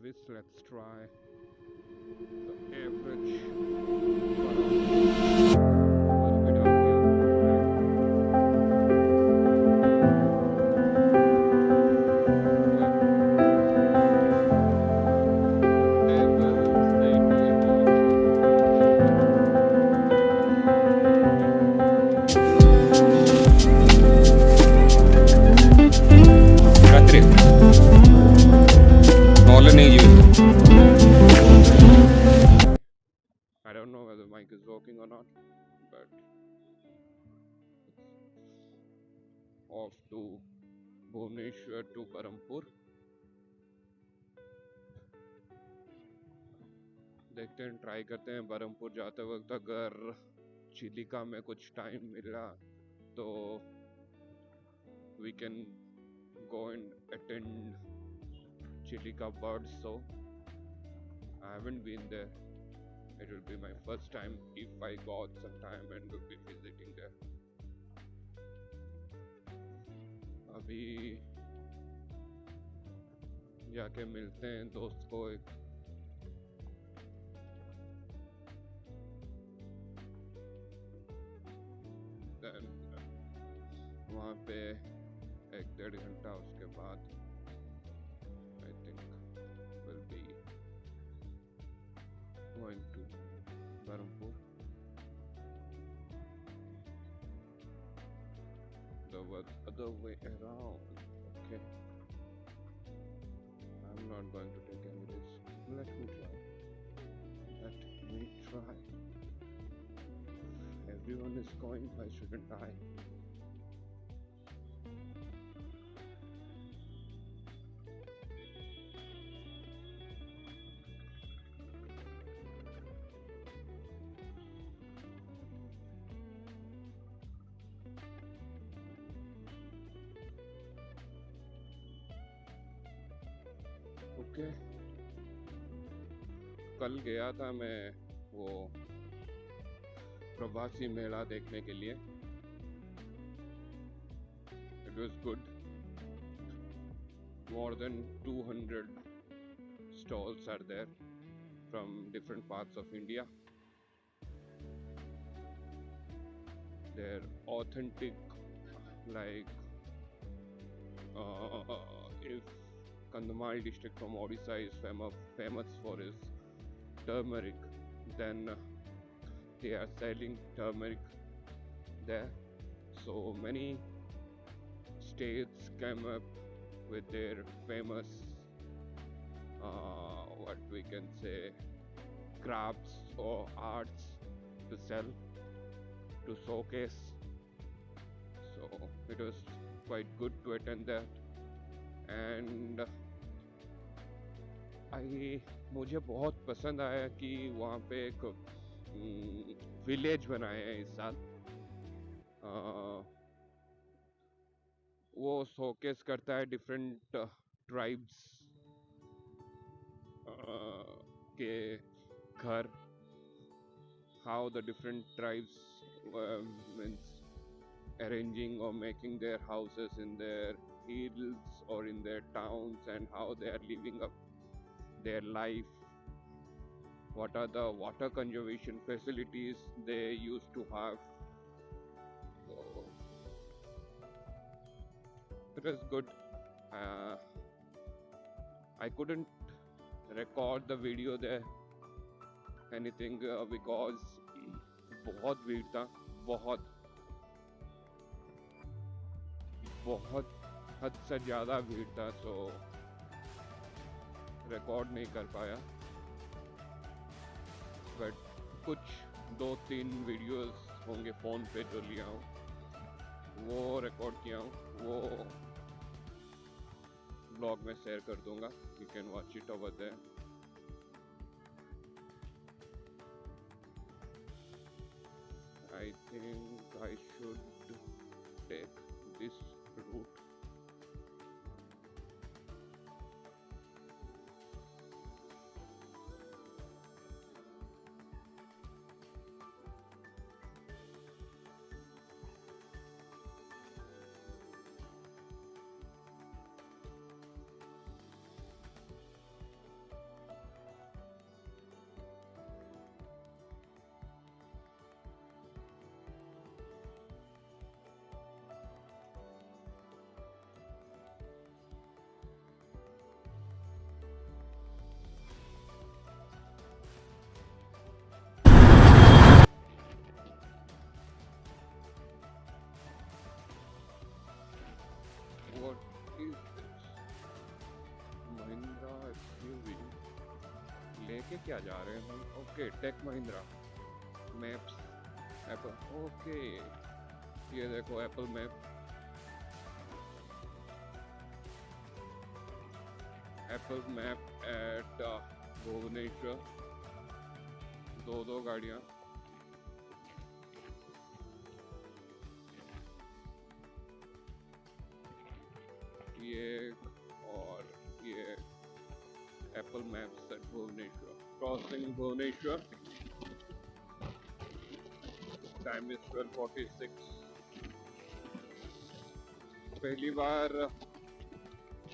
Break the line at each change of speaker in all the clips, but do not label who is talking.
service. Let's try the average. I don't know whether mic is working or not, but off to Bhubaneswar to Parampur. देखते हैं, try करते हैं बरहमपुर जाते वक्त अगर चिलिका में कुछ टाइम मिला तो we can go and attend Chilika bird show. I haven't been there. It will be my first time if I got some time and will be visiting there. अभी जाके मिलते हैं दोस्त को एक. Then वहाँ पे 1-1.5 घंटा उसके बाद I think will be going to Barampur. The other way around. Okay. I'm not going to take any risk. Let me try. Let me try. Everyone is going, why shouldn't I? Okay. कल गया था मैं वो प्रवासी मेला देखने के लिए. It was good. More than 200 stalls are there from different parts of India. They're authentic, like if Kandhamal district from Odisha is famous for its turmeric, then they are selling turmeric there. So many states came up with their famous what we can say crafts or arts to sell, to showcase. So it was quite good to attend that. And मुझे बहुत पसंद आया कि वहाँ पे एक village बनाए हैं इस साल. वो शोकेस करता है डिफरेंट ट्राइब्स के घर. How the different tribes means arranging or making their houses in their hills or in their towns, and how they are living up their life. What are the water conservation facilities they used to have. So it was good. I couldn't record the video there anything because बहुत भीड़ था, बहुत हद से ज़्यादा भीड़ था. सो record नहीं कर पाया, बट कुछ 2-3 वीडियोस होंगे फ़ोन पे जो लिया हूँ, वो रिकॉर्ड किया हूँ, वो ब्लॉग में शेयर कर दूँगा. You can watch it over there. I think I should take this route. लेके क्या जा रहे हैं हम? Okay, take Mahindra maps, Apple. Okay, ये देखो Apple map, Apple map at Bhubaneswar. दो गाड़ियाँ। ये और ये Apple maps at Bhubaneswar, crossing Bhubaneswar. Time is 12:46। पहली बार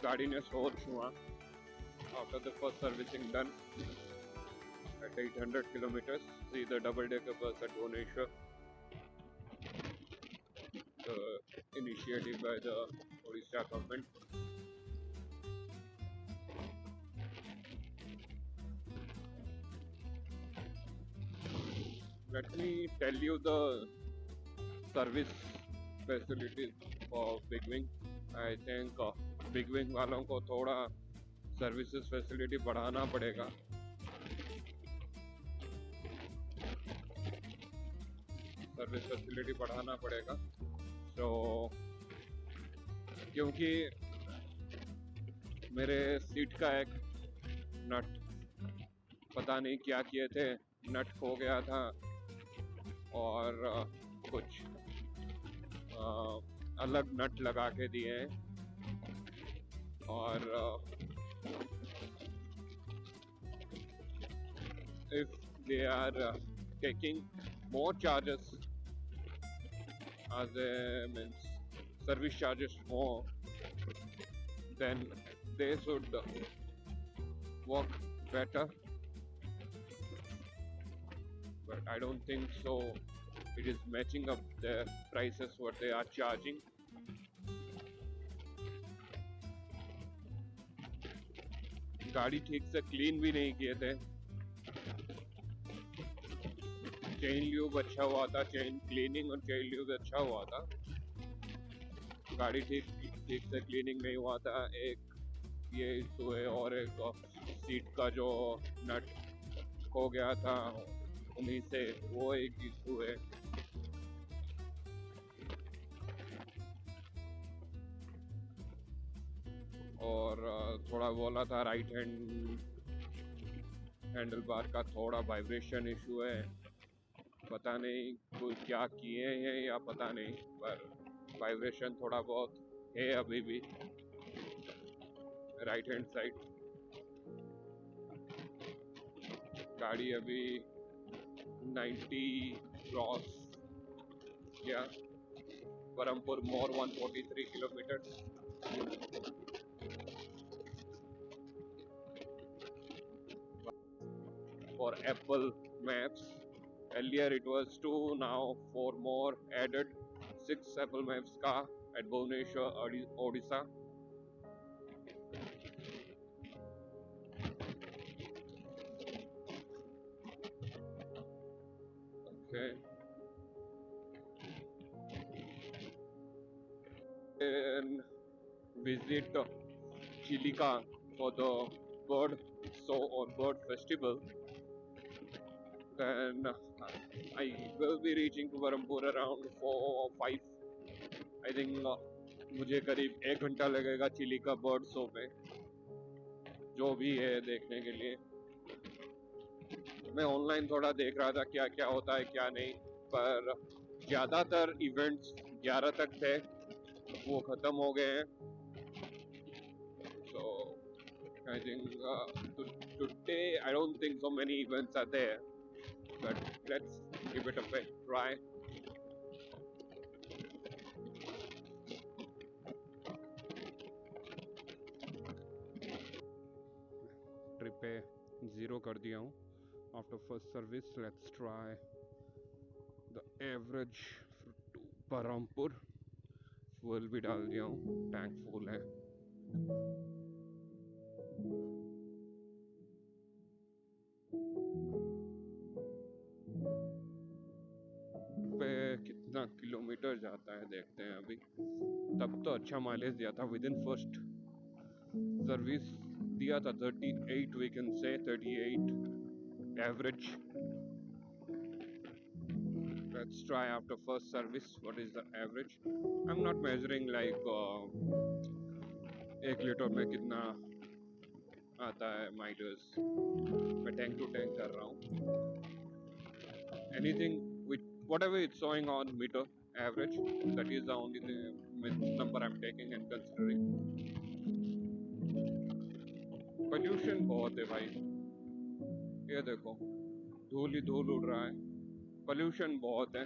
गाड़ी ने सोच हुआ after the first servicing done at 800 kilometers. See the double-decker bus at Bhubaneswar, the initiative by the Odisha government. Let me tell you the service facilities for Big Wing. I think Big Wing वालों को थोड़ा services facility बढ़ाना पड़ेगा। Service facility बढ़ाना पड़ेगा तो क्योंकि मेरे सीट का एक नट पता नहीं क्या किए थे, नट खो गया था और कुछ अलग नट लगा के दिए हैं और if they are taking more charges as a means service charges more, then they should work better, but I don't think so it is matching up the prices what they are charging. गाड़ी ठीक से clean भी नहीं किए थे, chain lube अच्छा हुआ था, चेन क्लीनिंग और चेन ल्यूब अच्छा हुआ था, गाड़ी ठीक से क्लीनिंग नहीं हुआ था। एक ये इशू है और एक सीट का जो नट खो गया था उन्हीं से, वो एक इशू है। और थोड़ा बोला था राइट हैंडल बार का थोड़ा वाइब्रेशन इशू है, पता नहीं कुछ क्या किए हैं या पता नहीं, पर वाइब्रेशन थोड़ा बहुत है अभी भी राइट हैंड साइड। गाड़ी अभी 90 क्रॉस किया, बरहमपुर मोर 143 kilometre. For Apple Maps, earlier it was 2, now 4 more added, 6 Apple Maps ka at Bhubaneswar, Odisha. Okay. And visit Chilika for the bird show or bird festival. Then I will be reaching to Barampur around 4 or 5. I think मुझे करीब 1 घंटा लगेगा Chilika bird show में, जो भी है देखने के लिए। मैं ऑनलाइन थोड़ा देख रहा था क्या क्या होता है क्या नहीं, पर ज़्यादातर इवेंट्स 11 तक थे, वो ख़त्म हो गए हैं। So I think today I don't think so many events are there, but let's give it a try. Trip पे 0 कर दिया हूँ after first service. Let's try the average to Berhampur. Fuel भी डाल दिया हूँ, टैंक फुल है। पे कितना किलोमीटर जाता है देखते हैं अभी। तब तो अच्छा माइलेज दिया था विद इन फर्स्ट सर्विस दिया था 38, we can say 38 average. Let's try after first service what is the average. I'm not measuring like 1 litre में कितना आता है meters. मैं tank to tank कर रहा हूँ. Anything with whatever it's showing on meter average, that is the only number I'm taking and considering. Pollution बहुत है भाई. ये देखो धूल ही धूल उड़ रहा है. Pollution बहुत है.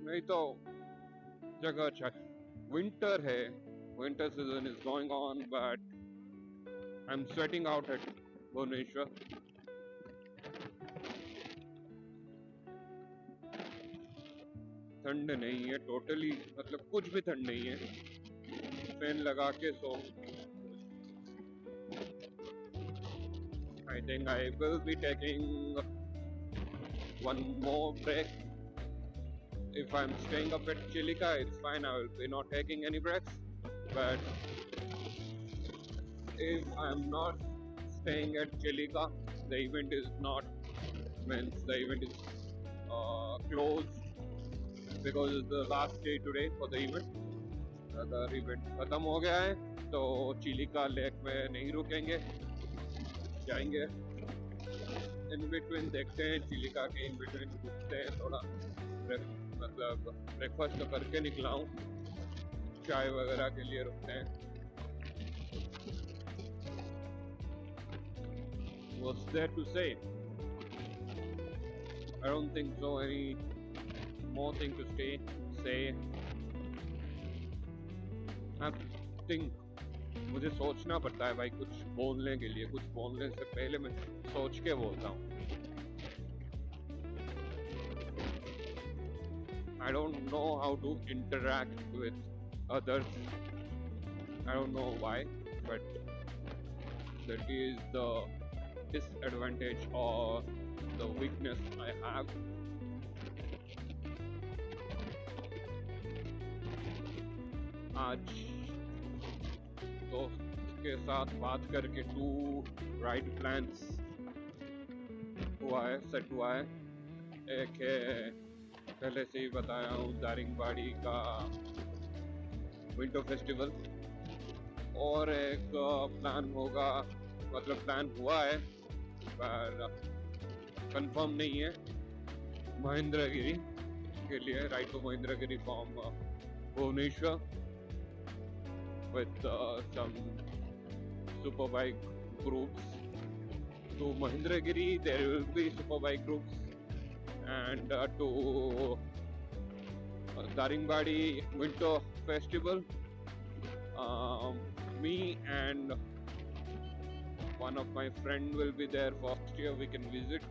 नहीं तो जगह अच्छा. Winter है. Winter season is going on, but I'm sweating out at Bhubaneswar. ठंड नहीं है टोटली, मतलब कुछ भी ठंड नहीं है. फैन लगा के सो. I think I will be taking one more break. If I'm staying up at Chilika, it's fine. I will be not taking any breaks. But if I'm not staying at Chilika, the event is not means the event is closed because it's the last day today for the event. अगर event खत्म हो गया है तो Chilika lake में नहीं रुकेंगे, जाएंगे. In between देखते हैं चिलिका के in between रुकते हैं थोड़ा. मतलब ब्रेकफास्ट तो करके निकला हूँ, चाय वगैरह के लिए रुकते हैं. What's there to say? I don't think so. Any more thing to say? I think मुझे सोचना पड़ता है भाई कुछ बोलने के लिए. कुछ बोलने से पहले मैं सोच के बोलता हूँ. I don't know how to interact with others. I don't know why, but that is the disadvantage or the weakness I have. आज दोस्त के साथ बात करके 2 राइड प्लान्स सेट हुआ है. एक है पहले से ही बताया हूँ दारिंगबाड़ी का विंटर फेस्टिवल, और एक प्लान होगा, मतलब प्लान हुआ है पर कंफर्म नहीं है, महेंद्रगिरी के लिए. Ride to Mahendragiri from Bhubaneswar with some superbike groups to Mahendragiri. There will be superbike groups, and to Daringbadi Winter Festival. Me and one of my friend will be there. First year we can visit.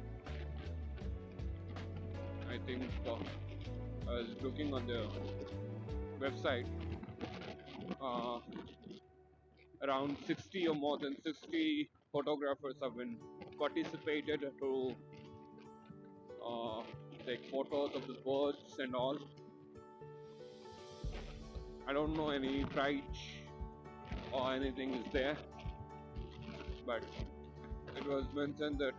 I think I was looking on the website. Around 60 or more than 60 photographers have been participated to take photos of the birds and all. I don't know any price or anything is there, but it was mentioned that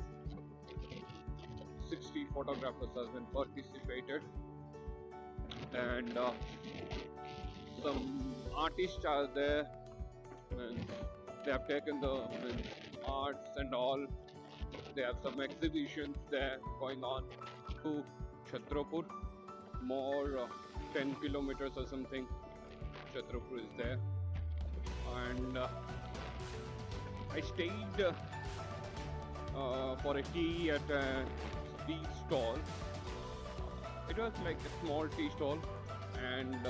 60 photographers have been participated, and some artists are there, and they have taken the arts and all. They have some exhibitions there going on. To Chhatrapur, more 10 kilometers or something, Chhatrapur is there. And I stayed for a tea at a tea stall. It was like a small tea stall, and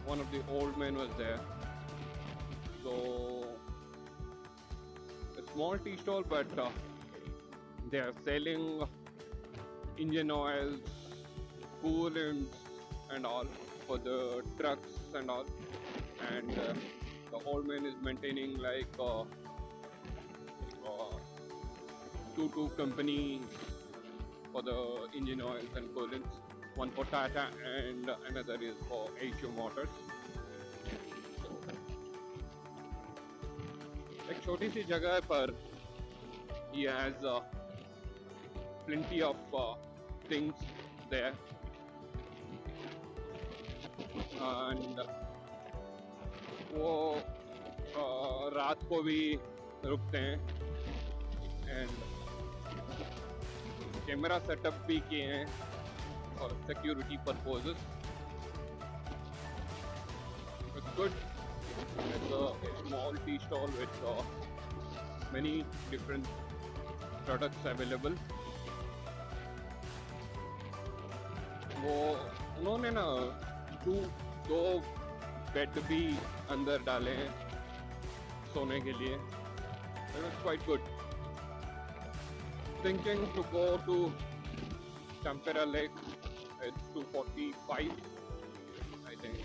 one of the old men was there. So a small tea stall, but they are selling engine oils, coolants and all for the trucks and all. And the old man is maintaining like 2 companies for the engine oils and coolants. One for Tata and another is for HO Motors. एक छोटी सी जगह पर he has plenty of things there, and वो रात को भी रुकते हैं एंड कैमरा सेटअप भी किए हैं for security purposes. It's good. It's a small tea stall with many different products available. वो उन्होंने ना दो बेड भी अंदर डाले हैं सोने के लिए. It's quite good. Thinking to go to Tampere Lake. It's 2:45, I think.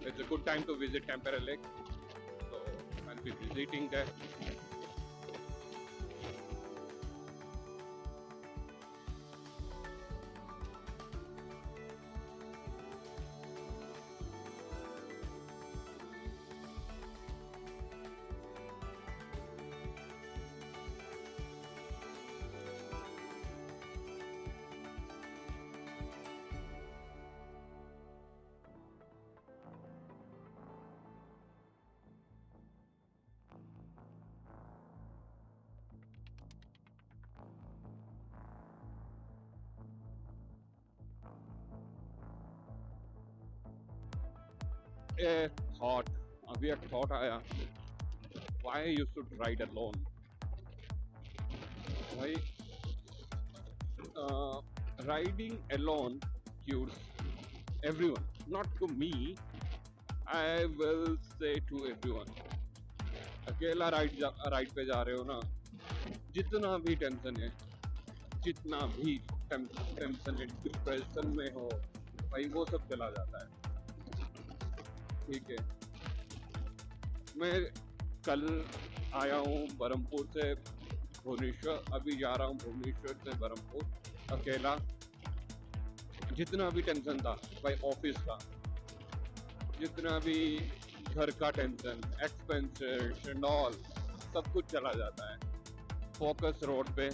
It's a good time to visit Tampere Lake, so I'll be visiting there. A thought, अभी एक thought आया. Why you should ride alone? Why riding alone cures everyone, not to me. I will say to everyone. अकेला ride पे जा रहे हो ना, जितना भी टेंशन है, डिप्रेशन में हो भाई, वो सब चला जाता है. ठीक है, मैं कल आया हूँ बरहमपुर से भुवनेश्वर, अभी जा रहा हूँ भुवनेश्वर से बरहमपुर अकेला. जितना भी टेंशन था भाई ऑफिस का, जितना भी घर का टेंशन, एक्सपेंसेस एंड ऑल, सब कुछ चला जाता है. फोकस रोड पे,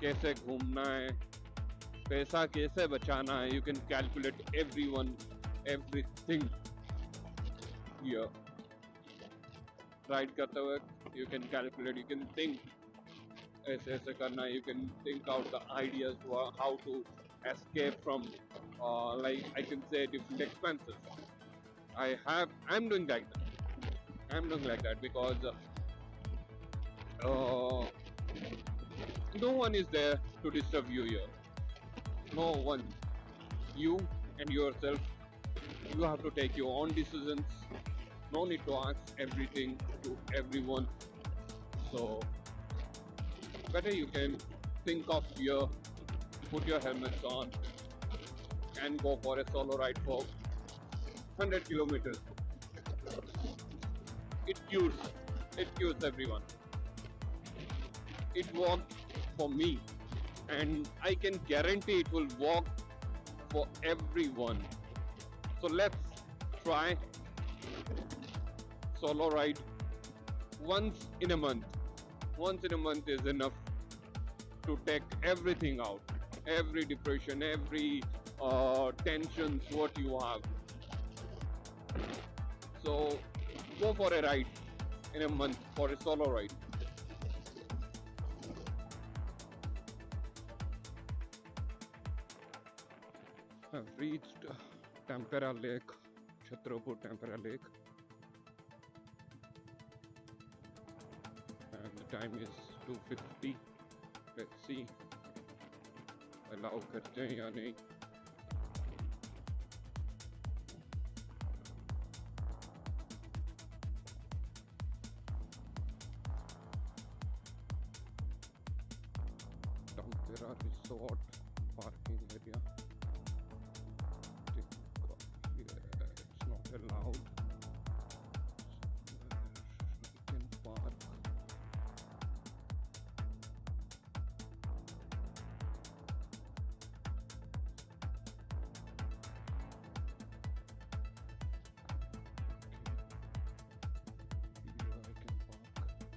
कैसे घूमना है, पैसा कैसे बचाना है. You can calculate everything here. Ride करते हुए you can calculate, you can think ऐसे ऐसे करना है. You can think out the ideas how to escape from like I can say different expenses. I'm doing like that because no one is there to disturb you here. No one. You and yourself, you have to take your own decisions. No need to ask everything to everyone. So better you can think of your, put your helmets on and go for a solo ride for 100 kilometers. It cures everyone. It worked for me, and I can guarantee it will work for everyone. So let's try solo ride once in a month. Once in a month is enough to take everything out. Every depression, every tensions what you have. So go for a ride in a month, for a solo ride. I've reached Tampere Lake, Chhatrapur Tampere Lake, and the time is 2:50. Let's see allow करते हैं या नहीं. Tampere Resort parking area. It's not allowed. We can park. Here I can park.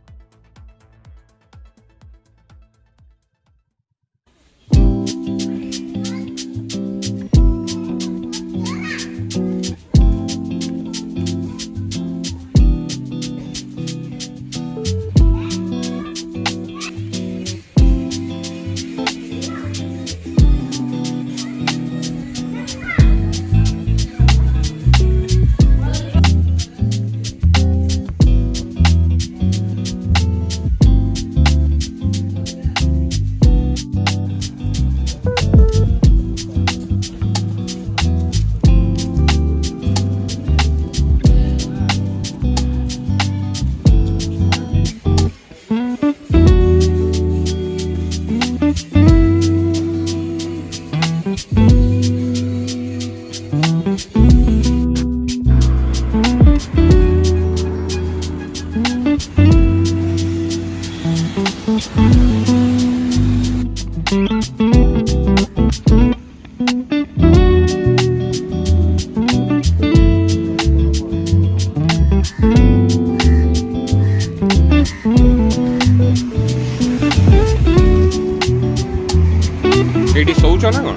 ଏଇଠି ଶୋଉଛ ନା କ'ଣ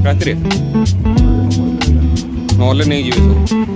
ରାତିରେ? ନହେଲେ ନେଇଯିବେ ସବୁ।